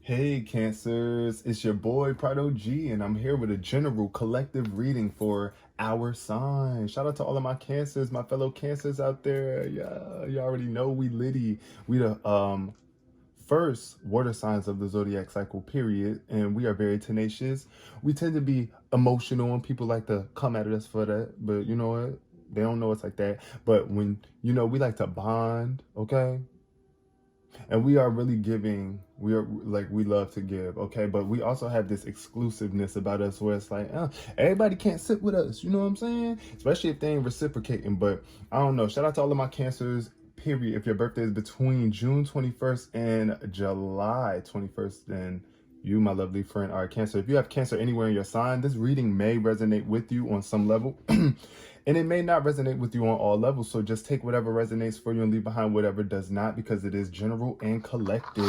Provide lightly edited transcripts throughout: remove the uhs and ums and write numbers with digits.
Hey Cancers, it's your boy Prado G, and I'm here with a general collective reading for our sign. Shout out to all of my Cancers, my fellow Cancers out there. Yeah, you already know we litty. We the first water signs of the zodiac cycle, period, and we are very tenacious. We tend to be emotional, and people like to come at us for that, but you know what? They don't know it's like that. But when we like to bond, okay? And we are really giving. We are like, we love to give, okay? But we also have this exclusiveness about us where it's like, everybody can't sit with us, you know what I'm saying? Especially if they ain't reciprocating. But I don't know. Shout out to all of my Cancers, period. If your birthday is between June 21st and July 21st, then you, my lovely friend, are Cancer. If you have Cancer anywhere in your sign, this reading may resonate with you on some level. And it may not resonate with you on all levels. So just take whatever resonates for you and leave behind whatever does not, because it is general and collective.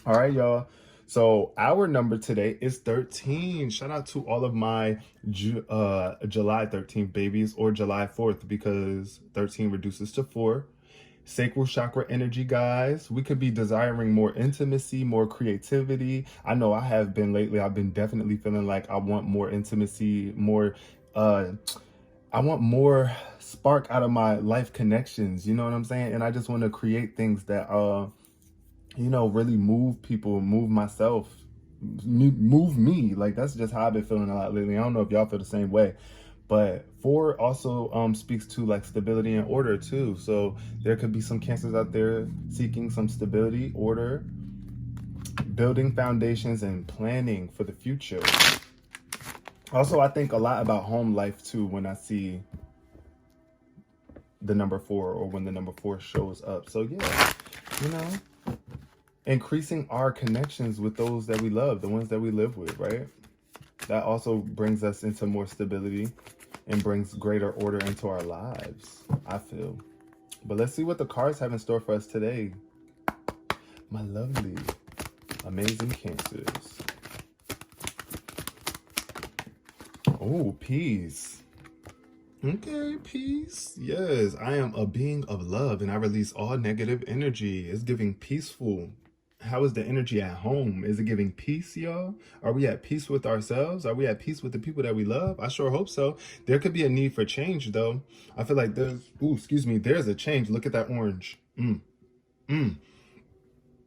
All right, y'all. So our number today is 13. Shout out to all of my July 13th babies, or July 4th, because 13 reduces to 4. Sacral chakra energy, guys. We could be desiring more intimacy, more creativity. I know I have been lately. I've been definitely feeling like I want more intimacy, more I want more spark out of my life connections, you know what I'm saying? And I just want to create things that really move people, move myself, move me. Like, that's just how I've been feeling a lot lately. I don't know if y'all feel the same way. But 4 also speaks to like stability and order too. So there could be some Cancers out there seeking some stability, order, building foundations, and planning for the future. Also, I think a lot about home life too when I see the number 4, or when the number 4 shows up. So yeah, increasing our connections with those that we love, the ones that we live with, right? That also brings us into more stability and brings greater order into our lives, I feel. But let's see what the cards have in store for us today, my lovely, amazing Cancers. Oh, peace. Okay, peace. Yes, I am a being of love and I release all negative energy. It's giving peaceful. How is the energy at home? Is it giving peace, y'all? Are we at peace with ourselves? Are we at peace with the people that we love? I sure hope so. There could be a need for change, though. I feel like there's a change. Look at that orange.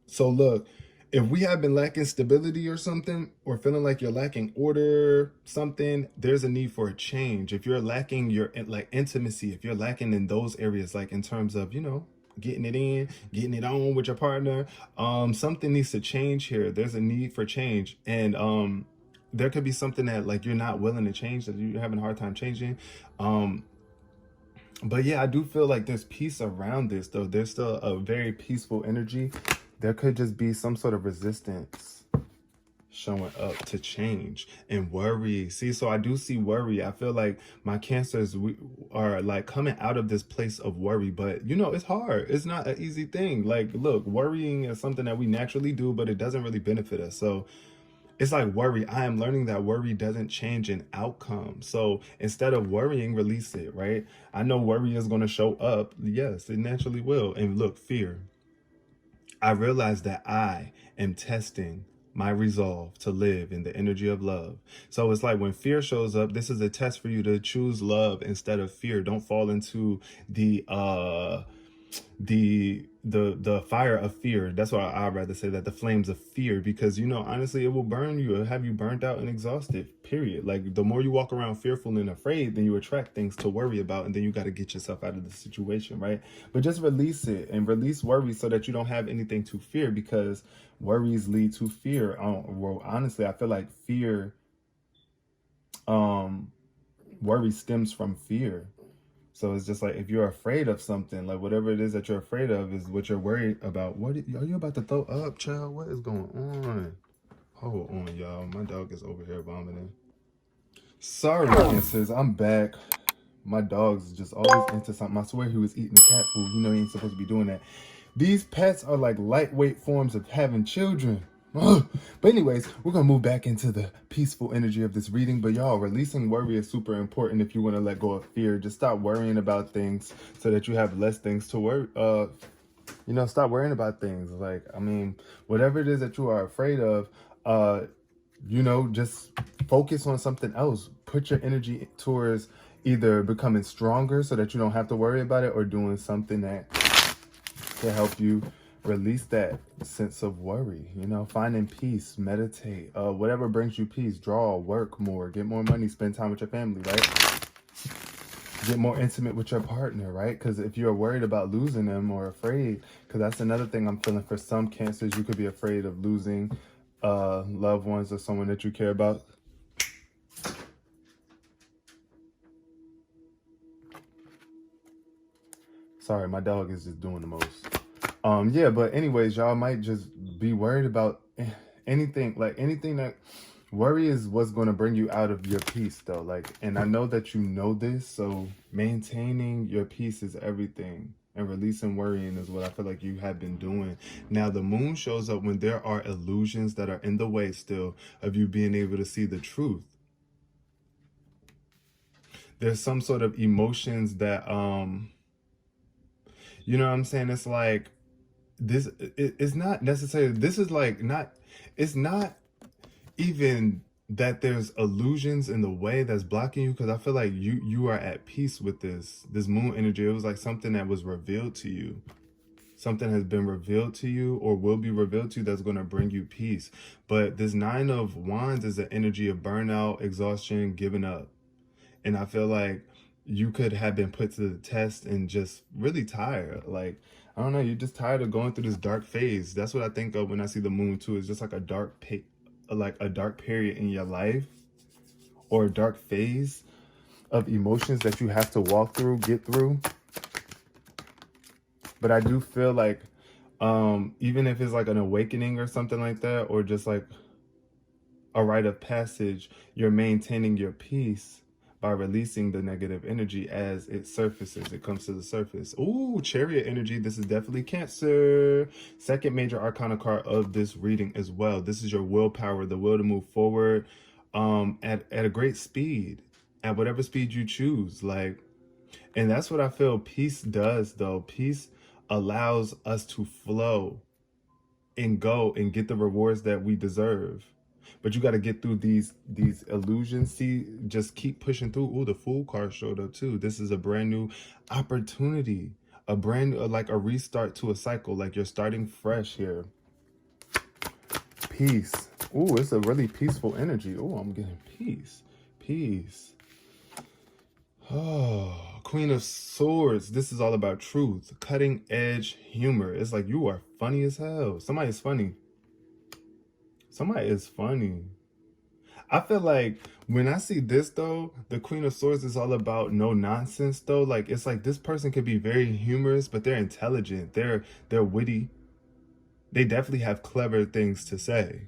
So look, if we have been lacking stability or something, or feeling like you're lacking order, something, there's a need for a change. If you're lacking your like intimacy, if you're lacking in those areas, like in terms of, getting it in, getting it on with your partner, something needs to change here. There's a need for change. And there could be something that like you're not willing to change, that you're having a hard time changing. But yeah, I do feel like there's peace around this, though. There's still a very peaceful energy. There could just be some sort of resistance showing up to change and worry. See, so I do see worry. I feel like my Cancers, we are like coming out of this place of worry, but it's hard. It's not an easy thing. Like, look, worrying is something that we naturally do, but it doesn't really benefit us. So it's like worry. I am learning that worry doesn't change an outcome. So instead of worrying, release it, right? I know worry is going to show up. Yes, it naturally will. And look, fear. I realize that I am testing my resolve to live in the energy of love. So it's like when fear shows up, this is a test for you to choose love instead of fear. Don't fall into the fire of fear. That's why I'd rather say that, the flames of fear, because honestly, it will burn you. It'll have you burnt out and exhausted, period. Like, the more you walk around fearful and afraid, then you attract things to worry about, and then you got to get yourself out of the situation, right? But just release it and release worry so that you don't have anything to fear, because worries lead to fear. Well, honestly, I feel like worry stems from fear. So it's just like, if you're afraid of something, like whatever it is that you're afraid of is what you're worried about. What are you about to throw up, child? What is going on? Hold on, y'all. My dog is over here vomiting. Sorry, Cancers. I'm back. My dog's just always into something. I swear he was eating the cat food. He ain't supposed to be doing that. These pets are like lightweight forms of having children. But anyways, we're gonna move back into the peaceful energy of this reading. But y'all, releasing worry is super important if you want to let go of fear. Just stop worrying about things so that you have less things to worry You know, stop worrying about things. Like, I mean, whatever it is that you are afraid of, uh, you know, just focus on something else. Put your energy towards either becoming stronger so that you don't have to worry about it, or doing something that to help you release that sense of worry. You know, finding peace, meditate, whatever brings you peace. Draw, work more, get more money, spend time with your family, right? Get more intimate with your partner, right? Because if you're worried about losing them or afraid, because that's another thing I'm feeling for some cancers, you could be afraid of losing loved ones or someone that you care about. Sorry, my dog is just doing the most. Yeah, but anyways, y'all might just be worried about anything, like anything that worry is what's going to bring you out of your peace, though. Like, and I know that you know this, so maintaining your peace is everything. And releasing worrying is what I feel like you have been doing. Now, the moon shows up when there are illusions that are in the way still of you being able to see the truth. There's some sort of emotions that, you know what I'm saying? It's like, it's not necessarily, this is like not, it's not even that there's illusions in the way that's blocking you, because I feel like you are at peace with this moon energy. It was like something that was revealed to you. Something has been revealed to you or will be revealed to you that's going to bring you peace. But this 9 of Wands is the energy of burnout, exhaustion, giving up. And I feel like you could have been put to the test and just really tired. Like, I don't know, you're just tired of going through this dark phase. That's what I think of when I see the moon too. It's just like a dark period in your life, or a dark phase of emotions that you have to walk through, get through. But I do feel like even if it's like an awakening or something like that, or just like a rite of passage, you're maintaining your peace by releasing the negative energy as it surfaces. It comes to the surface. Ooh, Chariot energy. This is definitely Cancer. Second major arcana card of this reading as well. This is your willpower, the will to move forward at a great speed, at whatever speed you choose. Like, and that's what I feel peace does, though. Peace allows us to flow and go and get the rewards that we deserve. But you got to get through these illusions. See, just keep pushing through. Ooh, the Fool card showed up too. This is a brand new opportunity, a brand new, like a restart to a cycle. Like you're starting fresh here. Peace. Ooh, it's a really peaceful energy. Ooh, I'm getting peace. Peace. Oh, Queen of Swords. This is all about truth. Cutting edge humor. It's like you are funny as hell. Somebody is funny. Somebody is funny. I feel like when I see this, though, the Queen of Swords is all about no nonsense, though. Like, it's like this person could be very humorous, but they're intelligent. They're witty. They definitely have clever things to say.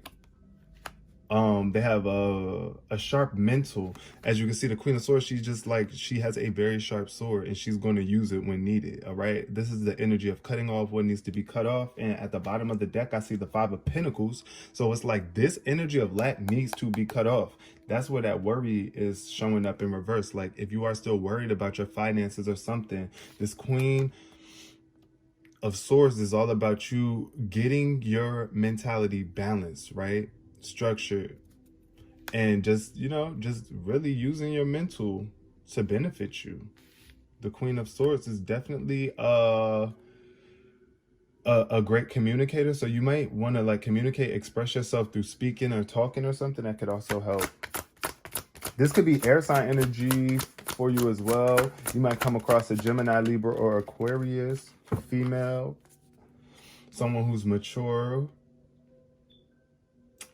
They have a sharp mental. As you can see, the Queen of Swords, she's just like, she has a very sharp sword and she's going to use it when needed. All right. This is the energy of cutting off what needs to be cut off. And at the bottom of the deck, I see the 5 of Pentacles. So it's like this energy of lack needs to be cut off. That's where that worry is showing up in reverse. Like if you are still worried about your finances or something, this Queen of Swords is all about you getting your mentality balanced, right? Structured, and just, you know, just really using your mental to benefit you. The Queen of Swords is definitely a great communicator, so you might want to like communicate, express yourself through speaking or talking or something. That could also help. This could be air sign energy for you as well. You might come across a Gemini, Libra, or Aquarius, female, someone who's mature,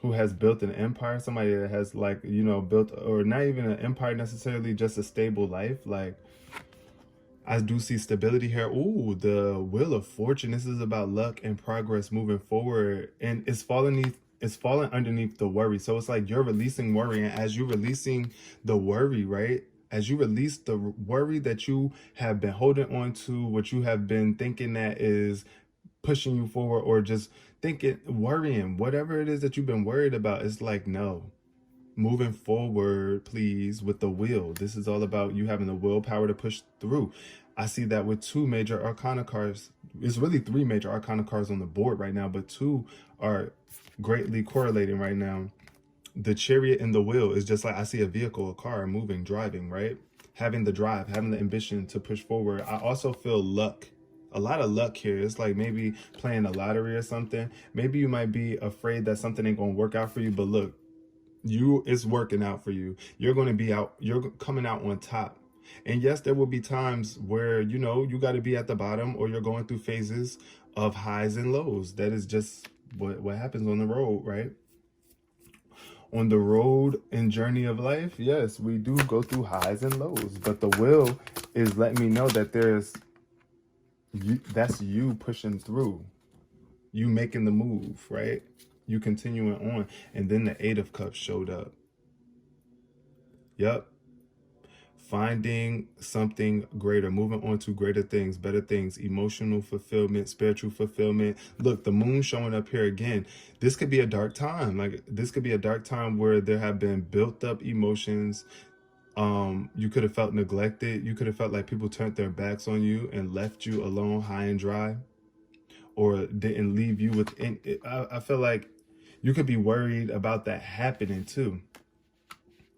who has built an empire, somebody that has, like, you know, built, or not even an empire necessarily, just a stable life. Like, I do see stability here. Ooh, the Wheel of Fortune. This is about luck and progress moving forward, and it's falling underneath the worry. So it's like you're releasing worry, and as you're releasing the worry, right, as you release the worry that you have been holding on to, what you have been thinking that is pushing you forward, or just thinking, worrying, whatever it is that you've been worried about, it's like, no, moving forward, please, with the will. This is all about you having the willpower to push through. I see that with two major arcana cards. It's really three major arcana cards on the board right now, but two are greatly correlating right now. The chariot and the wheel is just like I see a vehicle, a car moving, driving, right? Having the drive, having the ambition to push forward. I also feel luck, a lot of luck here. It's like maybe playing a lottery or something. Maybe you might be afraid that something ain't gonna work out for you, but look, it's working out for you. You're going to be out, you're coming out on top. And yes, there will be times where, you know, you got to be at the bottom, or you're going through phases of highs and lows. That is just what happens on the road, right? On the road and journey of life, yes, we do go through highs and lows, but the will is letting me know that that's you pushing through, you making the move, right? You continuing on. And then the Eight of Cups showed up. Yep. Finding something greater, moving on to greater things, better things, emotional fulfillment, spiritual fulfillment. Look, the moon showing up here again. This could be a dark time. Like, this could be a dark time where there have been built up emotions. You could have felt neglected. You could have felt like people turned their backs on you and left you alone, high and dry, or didn't leave you with. I feel like you could be worried about that happening too.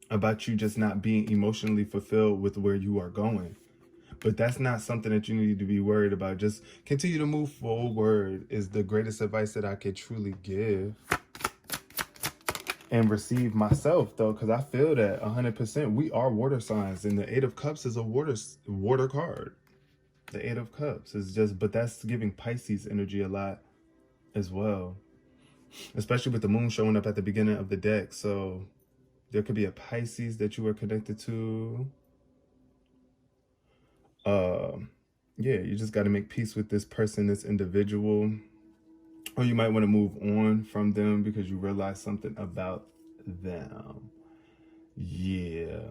About you just not being emotionally fulfilled with where you are going. But that's not something that you need to be worried about. Just continue to move forward is the greatest advice that I could truly give and receive myself, though, because I feel that 100%. We are water signs, and the Eight of Cups is a water card. The Eight of Cups is just, but that's giving Pisces energy a lot as well, especially with the moon showing up at the beginning of the deck. So there could be a Pisces that you are connected to. Yeah, you just got to make peace with this person, this individual. Or you might want to move on from them because you realize something about them. Yeah.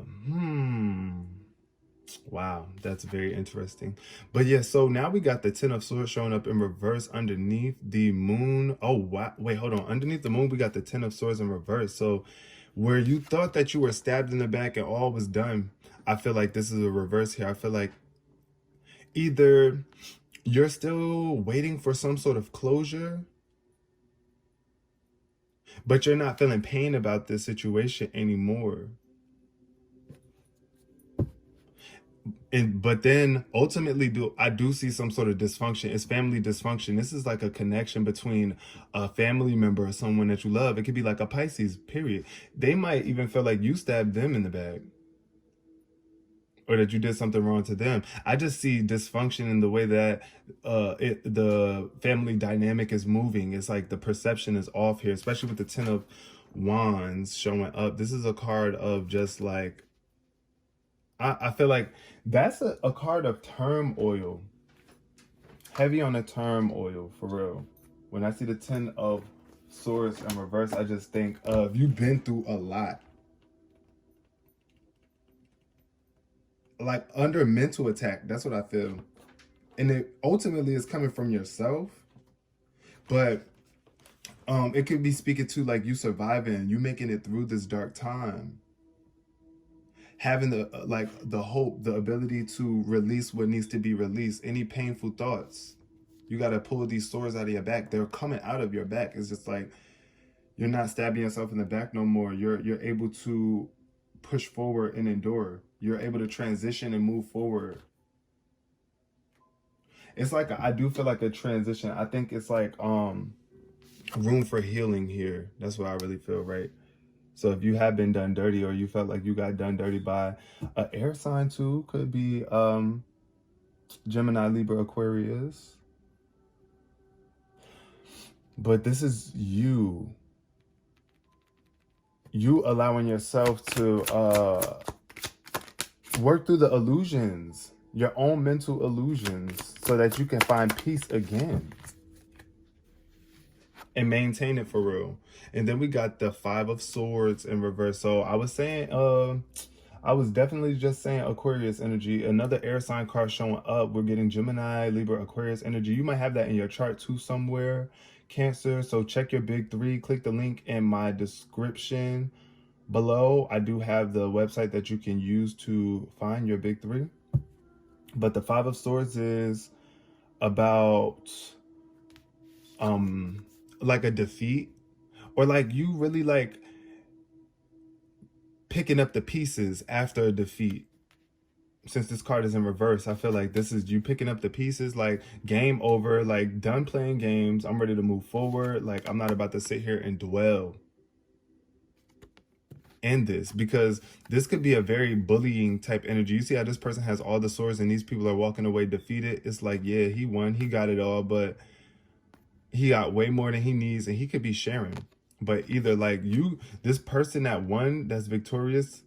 Wow, that's very interesting. But yeah, so now we got the Ten of Swords showing up in reverse underneath the moon. Oh, wow. Wait, hold on. Underneath the moon, we got the Ten of Swords in reverse. So where you thought that you were stabbed in the back and all was done, I feel like this is a reverse here. I feel like either you're still waiting for some sort of closure, but you're not feeling pain about this situation anymore. But then ultimately I do see some sort of dysfunction. It's family dysfunction. This is like a connection between a family member or someone that you love. It could be like a Pisces, period. They might even feel like you stabbed them in the back, or that you did something wrong to them. I just see dysfunction in the way that the family dynamic is moving. It's like the perception is off here, especially with the Ten of Wands showing up. This is a card of just like, I feel like that's a card of turmoil. Heavy on the turmoil, for real. When I see the Ten of Swords in reverse, I just think of you've been through a lot. Like under mental attack, that's what I feel. And it ultimately is coming from yourself. But it could be speaking to like you surviving, you making it through this dark time. Having the hope, the ability to release what needs to be released. Any painful thoughts, you got to pull these swords out of your back. They're coming out of your back. It's just like you're not stabbing yourself in the back no more. You're able to push forward and endure. You're able to transition and move forward. It's like I do feel like a transition. I think it's like room for healing here. That's what I really feel, right? So if you have been done dirty, or you felt like you got done dirty by an air sign too, could be Gemini, Libra, Aquarius. But this is you. You allowing yourself to work through the illusions, your own mental illusions, so that you can find peace again and maintain it for real. And then we got the Five of Swords in reverse. So I was saying, I was definitely just saying Aquarius energy. Another air sign card showing up. We're getting Gemini, Libra, Aquarius energy. You might have that in your chart too somewhere. Cancer. So check your big three. Click the link in my description below. I do have the website that you can use to find your big three. But the Five of Swords is about like a defeat, or like you really like picking up the pieces after a defeat. Since this card is in reverse, I feel like this is you picking up the pieces, like game over, like done playing games. I'm ready to move forward. Like I'm not about to sit here and dwell in this, because this could be a very bullying type energy. You see how this person has all the swords and these people are walking away defeated. It's like, yeah, he won, he got it all, but he got way more than he needs, and he could be sharing. But either like you, this person that won, that's victorious,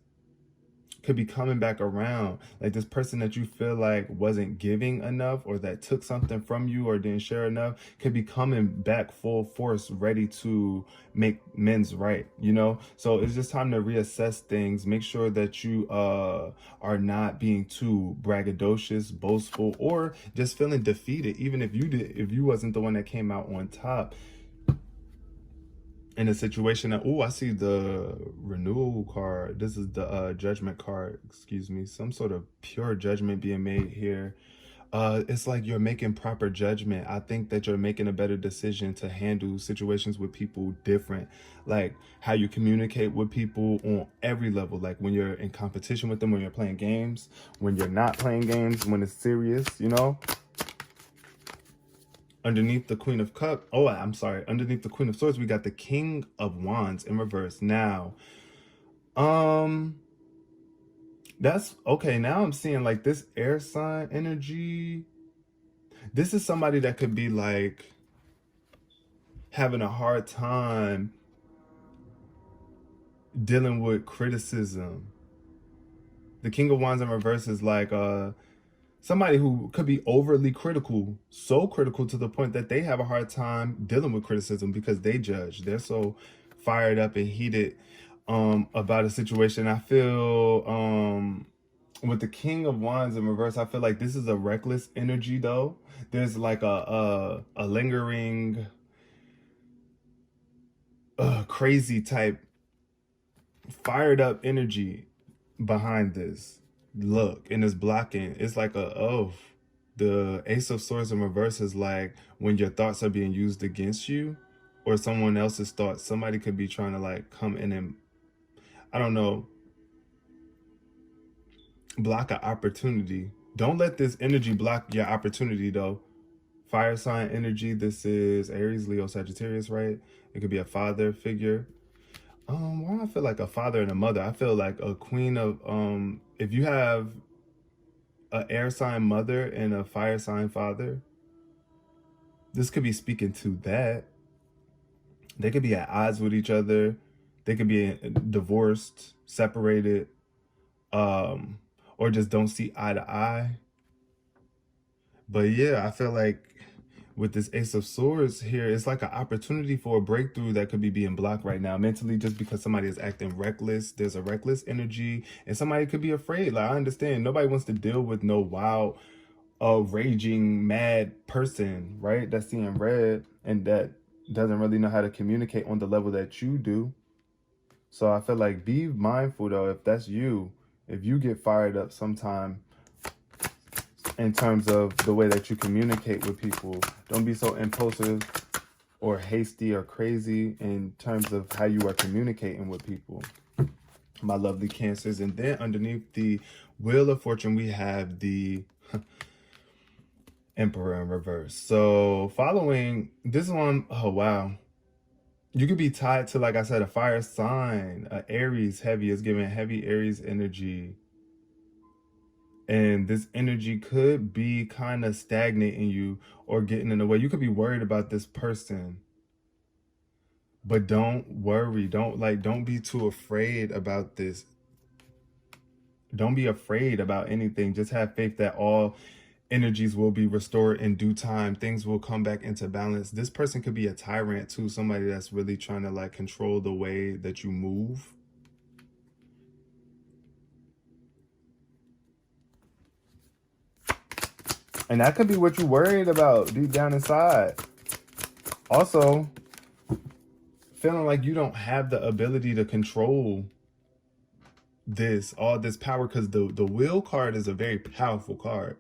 could be coming back around. Like this person that you feel like wasn't giving enough, or that took something from you or didn't share enough, could be coming back full force, ready to make men's right, you know? So it's just time to reassess things. Make sure that you are not being too braggadocious, boastful, or just feeling defeated. Even if you wasn't the one that came out on top in a situation that, oh, I see the renewal card. This is the judgment card, excuse me. Some sort of pure judgment being made here. It's like you're making proper judgment. I think that you're making a better decision to handle situations with people different. Like how you communicate with people on every level. Like when you're in competition with them, when you're playing games, when you're not playing games, when it's serious, you know? Underneath the Queen of Cups, underneath the Queen of Swords, we got the King of Wands in reverse. Now, that's okay. Now I'm seeing like this air sign energy. This is somebody that could be like having a hard time dealing with criticism. The King of Wands in reverse is like somebody who could be overly critical, so critical to the point that they have a hard time dealing with criticism because they judge. They're so fired up and heated about a situation. I feel with the King of Wands in reverse, I feel like this is a reckless energy though. There's like a lingering crazy type fired up energy behind this look, and it's blocking. It's like the Ace of Swords in reverse is like when your thoughts are being used against you or someone else's thoughts. Somebody could be trying to like come in and, I don't know, block an opportunity. Don't let this energy block your opportunity though. Fire sign energy. This is Aries, Leo, Sagittarius, right? It could be a father figure. Why do I feel like a father and a mother? I feel like a queen of if you have an air sign mother and a fire sign father, this could be speaking to that. They could be at odds with each other. They could be divorced, separated, or just don't see eye to eye. But yeah, I feel like with this Ace of Swords here, it's like an opportunity for a breakthrough that could be being blocked right now mentally, just because somebody is acting reckless. There's a reckless energy and somebody could be afraid. Like, I understand nobody wants to deal with no wild, raging, mad person, right? That's seeing red and that doesn't really know how to communicate on the level that you do. So I feel like be mindful though, if that's you, if you get fired up sometime in terms of the way that you communicate with people, don't be so impulsive or hasty or crazy in terms of how you are communicating with people, my lovely Cancers. And then underneath the Wheel of Fortune, we have the Emperor in reverse. So following this one, oh wow, you could be tied to, like I said, a fire sign. Aries heavy is giving heavy Aries energy. And this energy could be kind of stagnating you or getting in the way. You could be worried about this person. But don't worry. Don't be too afraid about this. Don't be afraid about anything. Just have faith that all energies will be restored in due time. Things will come back into balance. This person could be a tyrant too. Somebody that's really trying to like control the way that you move. And that could be what you're worried about deep down inside. Also, feeling like you don't have the ability to control all this power, because the Wheel card is a very powerful card.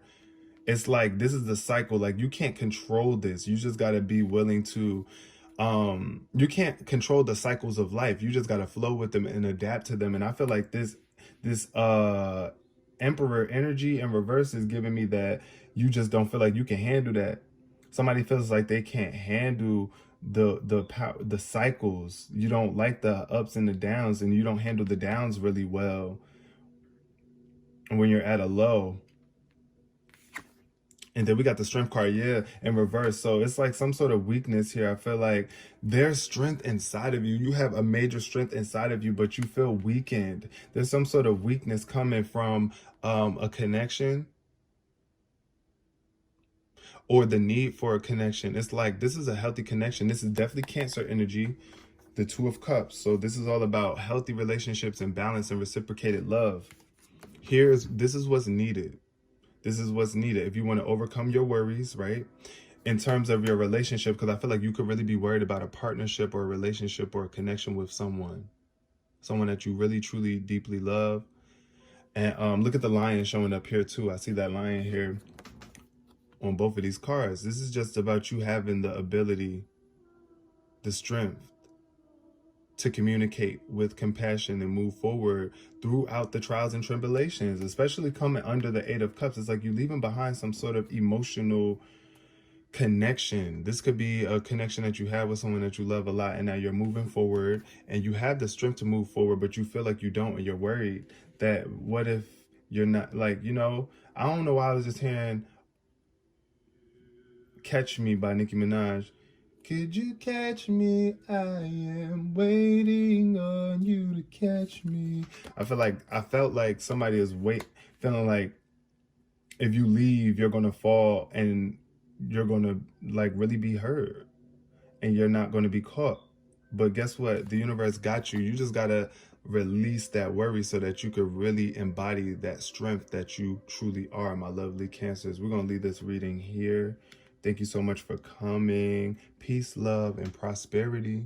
It's like, this is the cycle. Like, you can't control this. You just got to be willing to, you can't control the cycles of life. You just got to flow with them and adapt to them. And I feel like this Emperor energy in reverse is giving me that you just don't feel like you can handle that. Somebody feels like they can't handle the cycles. You don't like the ups and the downs, and you don't handle the downs really well when you're at a low. And then we got the Strength card, yeah, in reverse. So it's like some sort of weakness here. I feel like there's strength inside of you. You have a major strength inside of you, but you feel weakened. There's some sort of weakness coming from a connection, or the need for a connection. It's like, this is a healthy connection. This is definitely Cancer energy, the Two of Cups. So this is all about healthy relationships and balance and reciprocated love. This is what's needed. This is what's needed if you want to overcome your worries, right? In terms of your relationship, because I feel like you could really be worried about a partnership or a relationship or a connection with someone that you really, truly, deeply love. And look at the lion showing up here too. I see that lion here on both of these cards. This is just about you having the ability, the strength to communicate with compassion and move forward throughout the trials and tribulations, especially coming under the Eight of Cups. It's like you're leaving behind some sort of emotional connection. This could be a connection that you have with someone that you love a lot, and now you're moving forward and you have the strength to move forward, but you feel like you don't, and you're worried that what if you're not, like, I don't know why I was just hearing Catch Me by Nicki Minaj. Could you catch me? I am waiting on you to catch me. I felt like somebody is feeling like if you leave, you're gonna fall and you're gonna like really be hurt and you're not gonna be caught. But guess what? The universe got you. You just gotta release that worry so that you could really embody that strength that you truly are, my lovely Cancers. We're gonna leave this reading here. Thank you so much for coming. Peace, love, and prosperity.